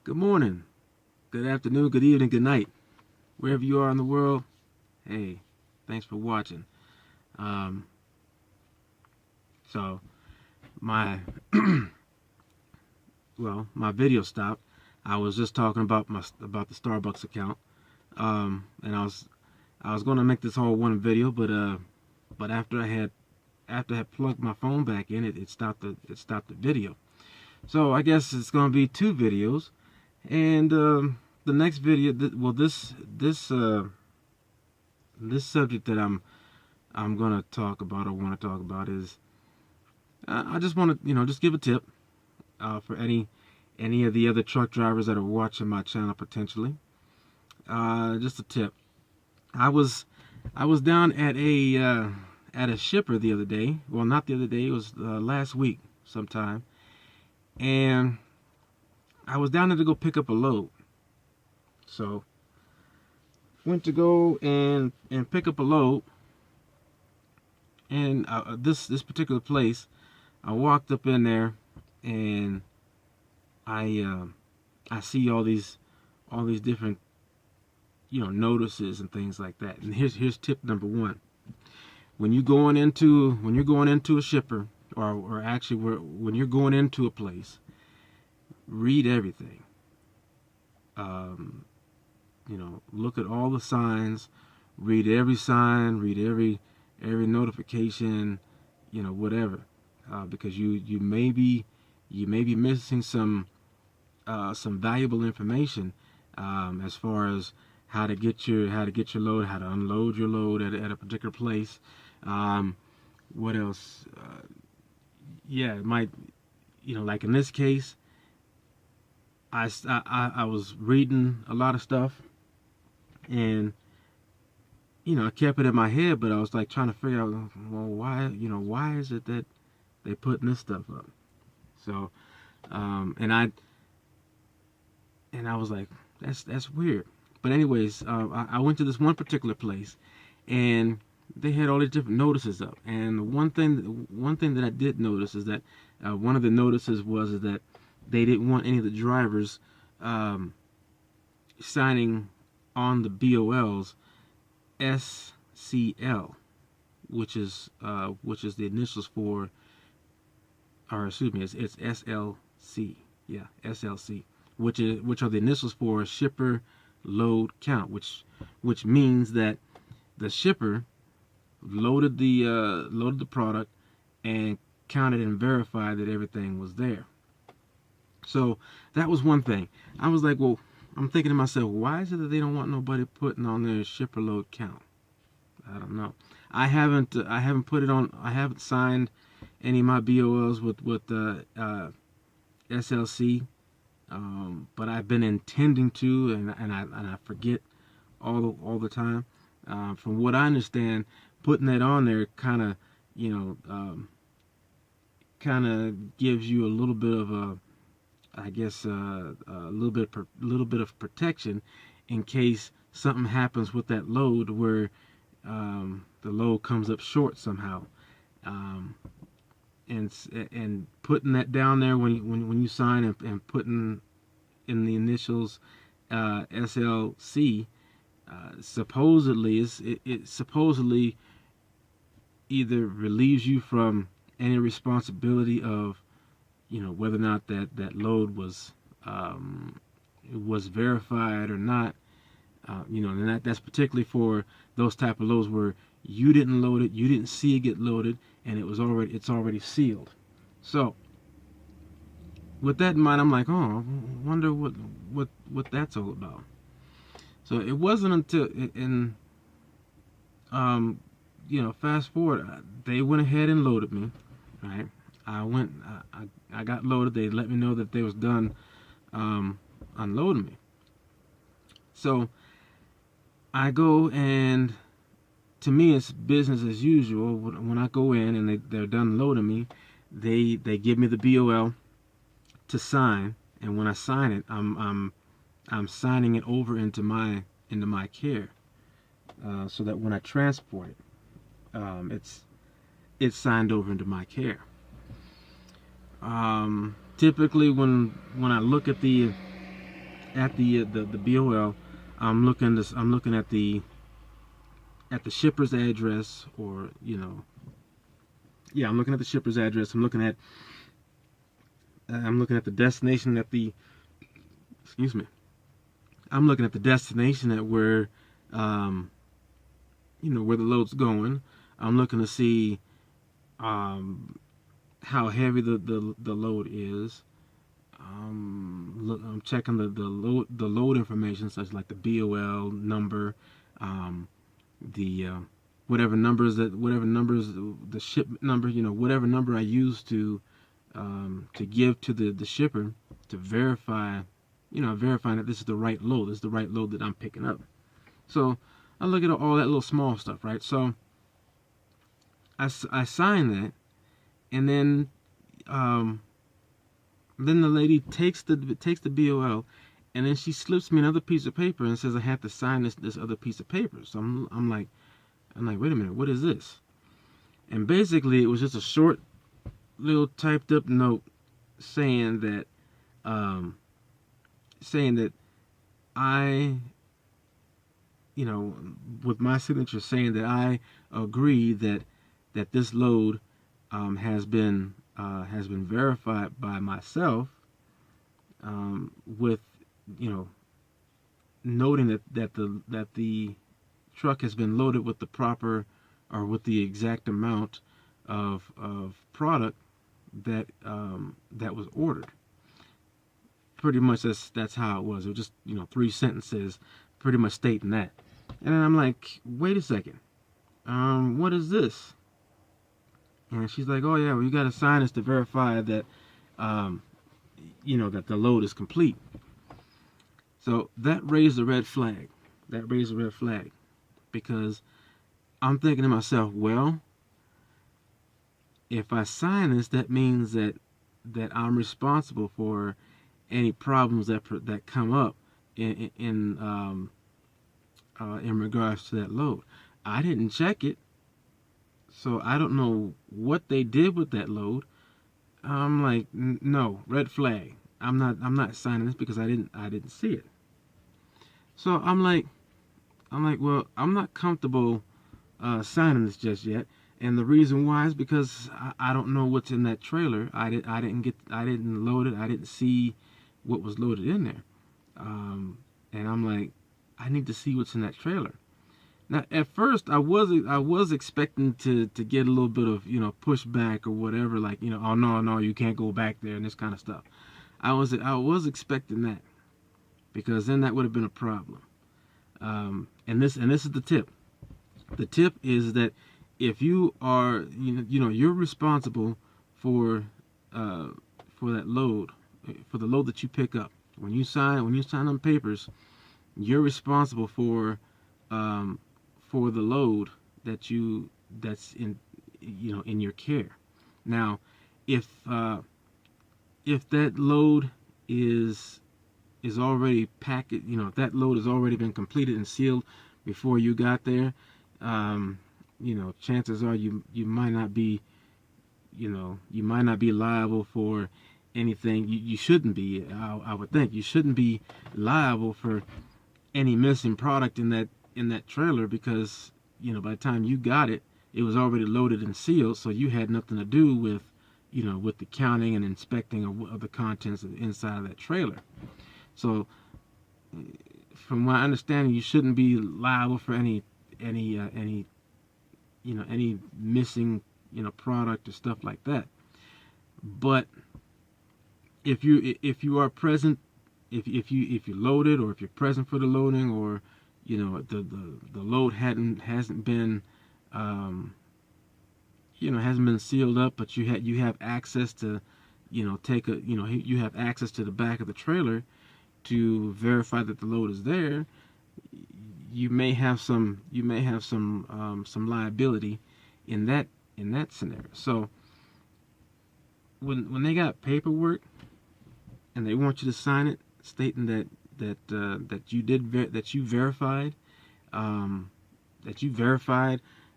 Good morning, good afternoon, good evening, good night. Wherever you are in the world, hey, thanks for watching. Um, so my my video stopped. I was just talking about the Starbucks account, and I was going to make this whole one video, but after I had plugged my phone back in, it stopped the video. So I guess it's going to be two videos, and the next video, this subject that I'm gonna talk about or want to talk about is I just want to just give a tip for any of the other truck drivers that are watching my channel potentially. Just a tip. I was down at a shipper the other day. Well, not the other day. It was last week sometime, and I was down there to go pick up a load. So went to go and pick up a load, and this particular place, I walked up in there, and I see all these different notices and things like that. And here's tip number one: when you're going into a shipper, or actually when you're going into a place, read everything. Look at all the signs, read every sign, read every notification, whatever, because you may be missing some valuable information as far as how to get your load, how to unload your load at a particular place. What else? Yeah, it might, like in this case, I was reading a lot of stuff, and I kept it in my head, but I was like trying to figure out, well, why is it that they putting this stuff up? So and I was like, that's weird. But anyways, I went to this one particular place, and they had all these different notices up. And one thing that I did notice is that one of the notices was that they didn't want any of the drivers signing on the BOLs SCL, which is the initials for, or excuse me, it's SLC. Yeah, SLC, which are the initials for shipper load count, which means that the shipper loaded the product and counted and verified that everything was there. So that was one thing. I was like, well, I'm thinking to myself, why is it that they don't want nobody putting on their shipper load count? I don't know. I haven't put it on. I haven't signed any of my BOLs with SLC, but I've been intending to, and I forget all the time. From what I understand, putting that on there kind of gives you a little bit of a, I guess, a little bit of protection in case something happens with that load where the load comes up short somehow. And putting that down there when you sign and putting in the initials SLC, supposedly it supposedly either relieves you from any responsibility of whether or not that load was verified or not. And that's particularly for those type of loads where you didn't load it, you didn't see it get loaded, and it's already sealed. So with that in mind, I'm like, oh, I wonder what that's all about. So it wasn't until fast forward, they went ahead and loaded me. Right, I got loaded. They let me know that they was done unloading me. So I go, and to me it's business as usual. When I go in and they're done loading me, they give me the BOL to sign, and when I sign it, I'm signing it over into my care, so that when I transport it, it's signed over into my care. Typically, when I look at the at the BOL, I'm looking at the shipper's address, or yeah, I'm looking at the shipper's address. I'm looking at the destination at the excuse me. I'm looking at the destination at where where the load's going. I'm looking to see how heavy the load is. I'm checking the load information, such like the BOL number, the whatever numbers the ship number, whatever number I use to give to the shipper to verify, verifying that this is the right load. This is the right load that I'm picking up. So I look at all that little small stuff, right? So I sign that, and then the lady takes the BOL, and then she slips me another piece of paper and says I have to sign this other piece of paper. So I'm like, wait a minute, what is this? And basically, it was just a short little typed up note saying that I, with my signature, saying that I agree that this load has been verified by myself, with noting that the truck has been loaded with the proper, or with the exact amount of product that was ordered. Pretty much that's how it was. It was just 3 sentences, pretty much stating that. And then I'm like, wait a second, what is this? And she's like, oh yeah, well, you got to sign this to verify that that the load is complete. So that raised a red flag. Because I'm thinking to myself, well, if I sign this, that means that I'm responsible for any problems that come up in regards to that load. I didn't check it, so I don't know what they did with that load. I'm like, no, red flag. I'm not signing this because I didn't see it. So I'm like, well, I'm not comfortable signing this just yet. And the reason why is because I don't know what's in that trailer. I didn't load it. I didn't see what was loaded in there. And I'm like, I need to see what's in that trailer. Now, at first, I was expecting to get a little bit of pushback or whatever, like oh no, you can't go back there and this kind of stuff. I was expecting that, because then that would have been a problem. And this is the tip. The tip is that if you are you're responsible for that load, for the load that you pick up. When you sign on papers, you're responsible for the load that's in in your care. Now, if that load is already packed, if that load has already been completed and sealed before you got there, chances are you might not be liable for anything. You shouldn't be. I would think you shouldn't be liable for any missing product in that trailer, because by the time you got it, it was already loaded and sealed, so you had nothing to do with with the counting and inspecting of the contents of the inside of that trailer. So from my understanding, you shouldn't be liable for any missing product or stuff like that. But if you are present, if you loaded, or if you're present for the loading, or the load hasn't been hasn't been sealed up, but you have access to you have access to the back of the trailer to verify that the load is there, you may have some liability in that scenario. So when they got paperwork and they want you to sign it stating that you verified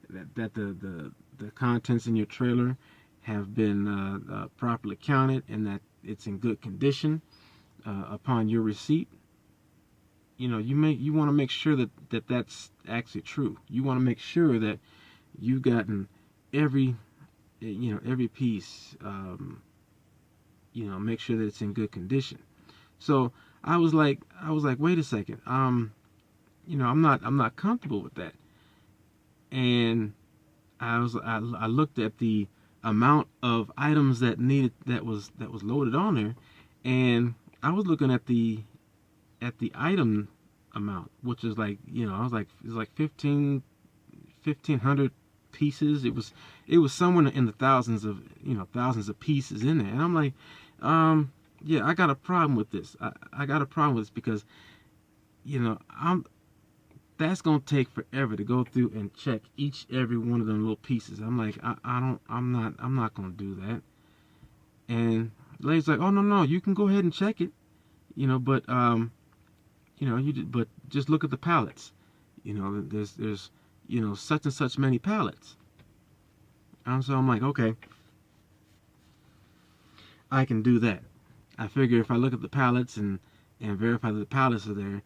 that the contents in your trailer have been properly counted and that it's in good condition upon your receipt, you want to make sure that that's actually true. You want to make sure that you've gotten every every piece. Make sure that it's in good condition. So I was like, wait a second. I'm not comfortable with that. And I looked at the amount of items that was loaded on there, and I was looking at the item amount, which is like, I was like, it's like 1,500 pieces. It was somewhere in the thousands of pieces in there, and I'm like, yeah, I got a problem with this. I got a problem with this because I'm that's gonna take forever to go through and check every one of them little pieces. I'm like, I'm not gonna do that. And the lady's like, oh, no, you can go ahead and check it, but but just look at the pallets. There's such and such many pallets. And so I'm like, okay, I can do that. I figure if I look at the pallets and verify that the pallets are there,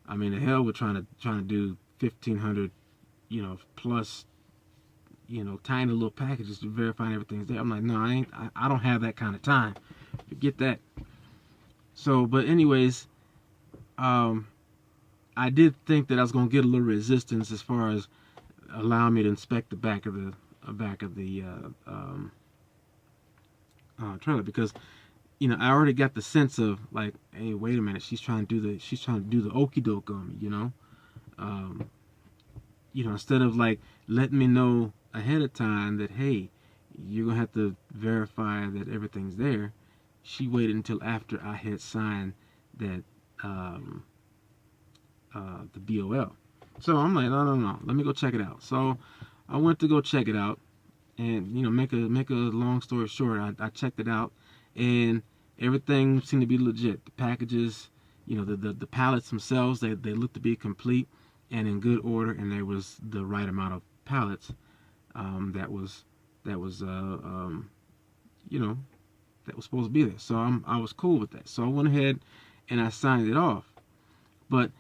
I mean, the hell with trying to do 1,500, plus, tiny little packages to verify everything's there. I'm like, no, I don't have that kind of time. Forget that. So, but anyways, I did think that I was gonna get a little resistance as far as allowing me to inspect the back of the trailer, because I already got the sense of like, hey, wait a minute, she's trying to do the okie doke on me, instead of like letting me know ahead of time that, hey, you're gonna have to verify that everything's there. She waited until after I had signed that the BOL. So I'm like, no, let me go check it out. So I went to go check it out, and make a long story short, I checked it out, and everything seemed to be legit. The packages, the pallets themselves, they looked to be complete and in good order, and there was the right amount of pallets that was supposed to be there. So I was cool with that. So I went ahead and I signed it off. But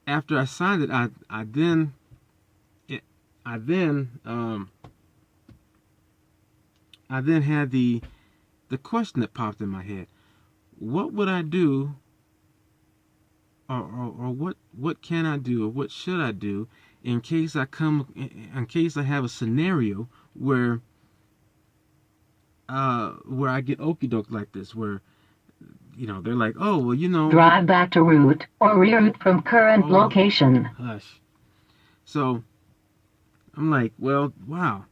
after I signed it, I then had the question that popped in my head. What would I do, or what can I do, or what should I do in case I have a scenario where I get okie doke like this, where they're like, oh, well, drive back to route or reroute from current location. Hush. So I'm like, well, wow.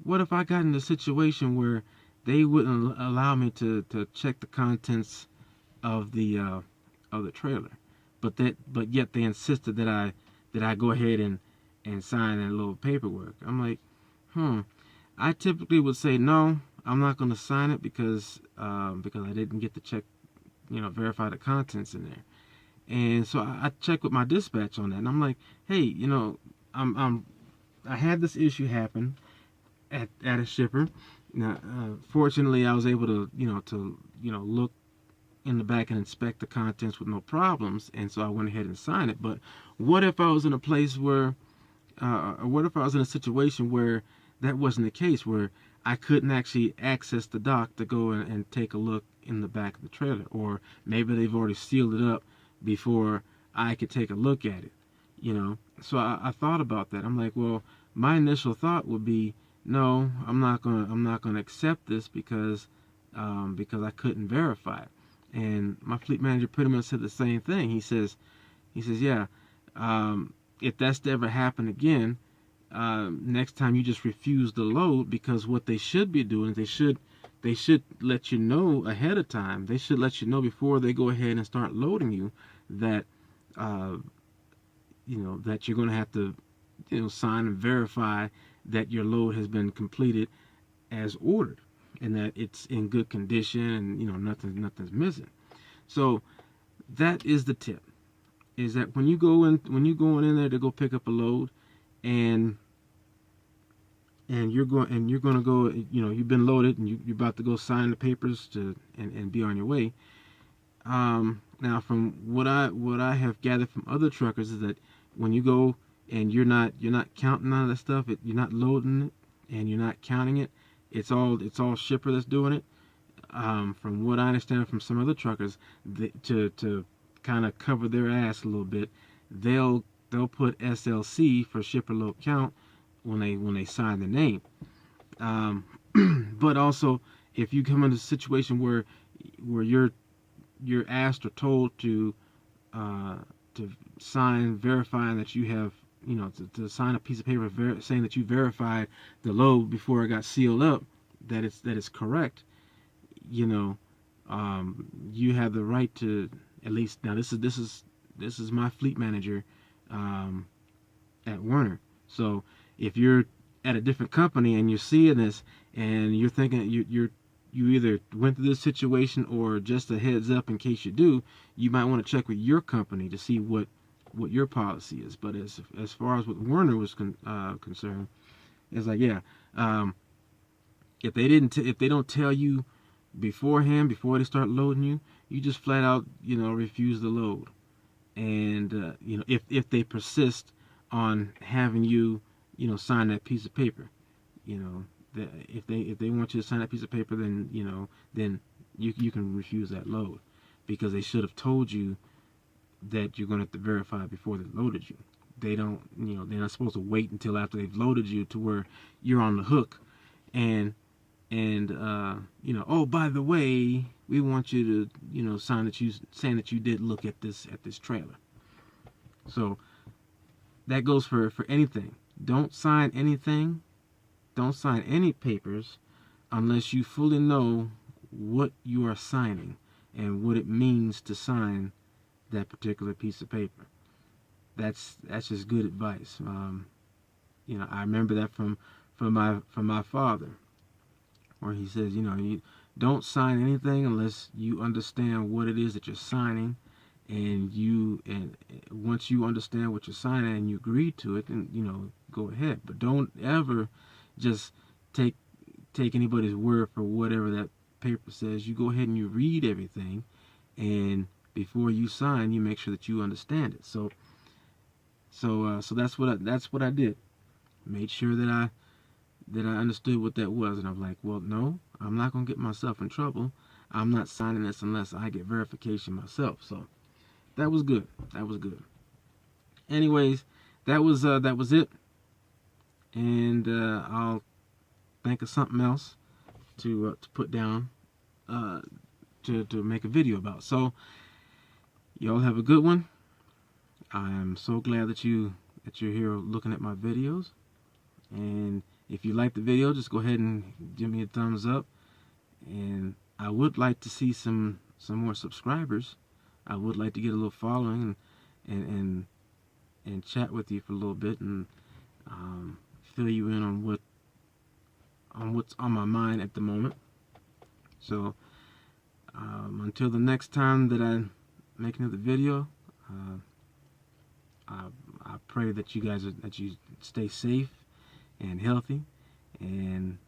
What if I got in a situation where they wouldn't allow me to check the contents of the trailer, but yet they insisted that I go ahead and sign that little paperwork. I'm like, I typically would say no. I'm not going to sign it because I didn't get to check, verify the contents in there. And so I checked with my dispatch on that, and I'm like, hey, I had this issue happen at a shipper. Now, fortunately, I was able to look in the back and inspect the contents with no problems, and so I went ahead and signed it. But what if I was in a place where, or what if I was in a situation where that wasn't the case, where I couldn't actually access the dock to go and take a look in the back of the trailer, or maybe they've already sealed it up before I could take a look at it, So I thought about that. I'm like, well, my initial thought would be, no, I'm not gonna accept this because I couldn't verify it. And my fleet manager pretty much said the same thing. He says, yeah, if that's to ever happen again, next time you just refuse the load, because what they should be doing, they should let you know ahead of time. They should let you know before they go ahead and start loading you that that you're going to have to sign and verify that your load has been completed as ordered, and that it's in good condition, and nothing's missing. So that is the tip: is that when you're going in there to go pick up a load, and you're going to go, you've been loaded and you're about to go sign the papers and be on your way. Now, from what I have gathered from other truckers is that when you go and you're not counting none of that stuff, you're not loading it and you're not counting it. It's all shipper that's doing it. From what I understand from some other truckers, to kind of cover their ass a little bit, they'll put SLC for shipper load count when they sign the name. Um, but also, if you come in a situation where you're asked or told to sign verifying that you have, to sign a piece of paper saying that you verified the load before it got sealed up, that it's correct, you know, you have the right to, at least now, this is my fleet manager at Werner. So if you're at a different company and you're seeing this and you're thinking you either went through this situation or just a heads up in case you do, you might want to check with your company to see what your policy is. But as far as what Werner was concerned, it's like, yeah, if they don't tell you beforehand, before they start loading you, you just flat out, refuse the load. And if they persist on having you, sign that piece of paper, if they want you to sign that piece of paper, then then you can refuse that load, because they should have told you that you're going to have to verify before they loaded you. They don't, they're not supposed to wait until after they've loaded you to where you're on the hook, and oh, by the way, we want you to sign that saying that you did look at this trailer. So that goes for anything. Don't sign anything. Don't sign any papers unless you fully know what you are signing and what it means to sign that particular piece of paper. That's just good advice. I remember that from my father, where he says, you don't sign anything unless you understand what it is that you're signing, and once you understand what you're signing and you agree to it, then go ahead. But don't ever just take anybody's word for whatever that paper says. You go ahead and you read everything, and before you sign, you make sure that you understand it. So that's what I did. Made sure that I understood what that was, and I'm like, well, no, I'm not gonna get myself in trouble. I'm not signing this unless I get verification myself. So that was good. That was good. Anyways, that was it, and I'll think of something else to put down to make a video about. So y'all have a good one. I'm so glad that you're here looking at my videos, and if you like the video, just go ahead and give me a thumbs up. And I would like to see some more subscribers. I would like to get a little following and chat with you for a little bit, and fill you in on what's on my mind at the moment. So until the next time that I make another video, I pray that you stay safe and healthy, and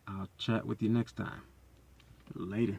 I'll chat with you next time. Later.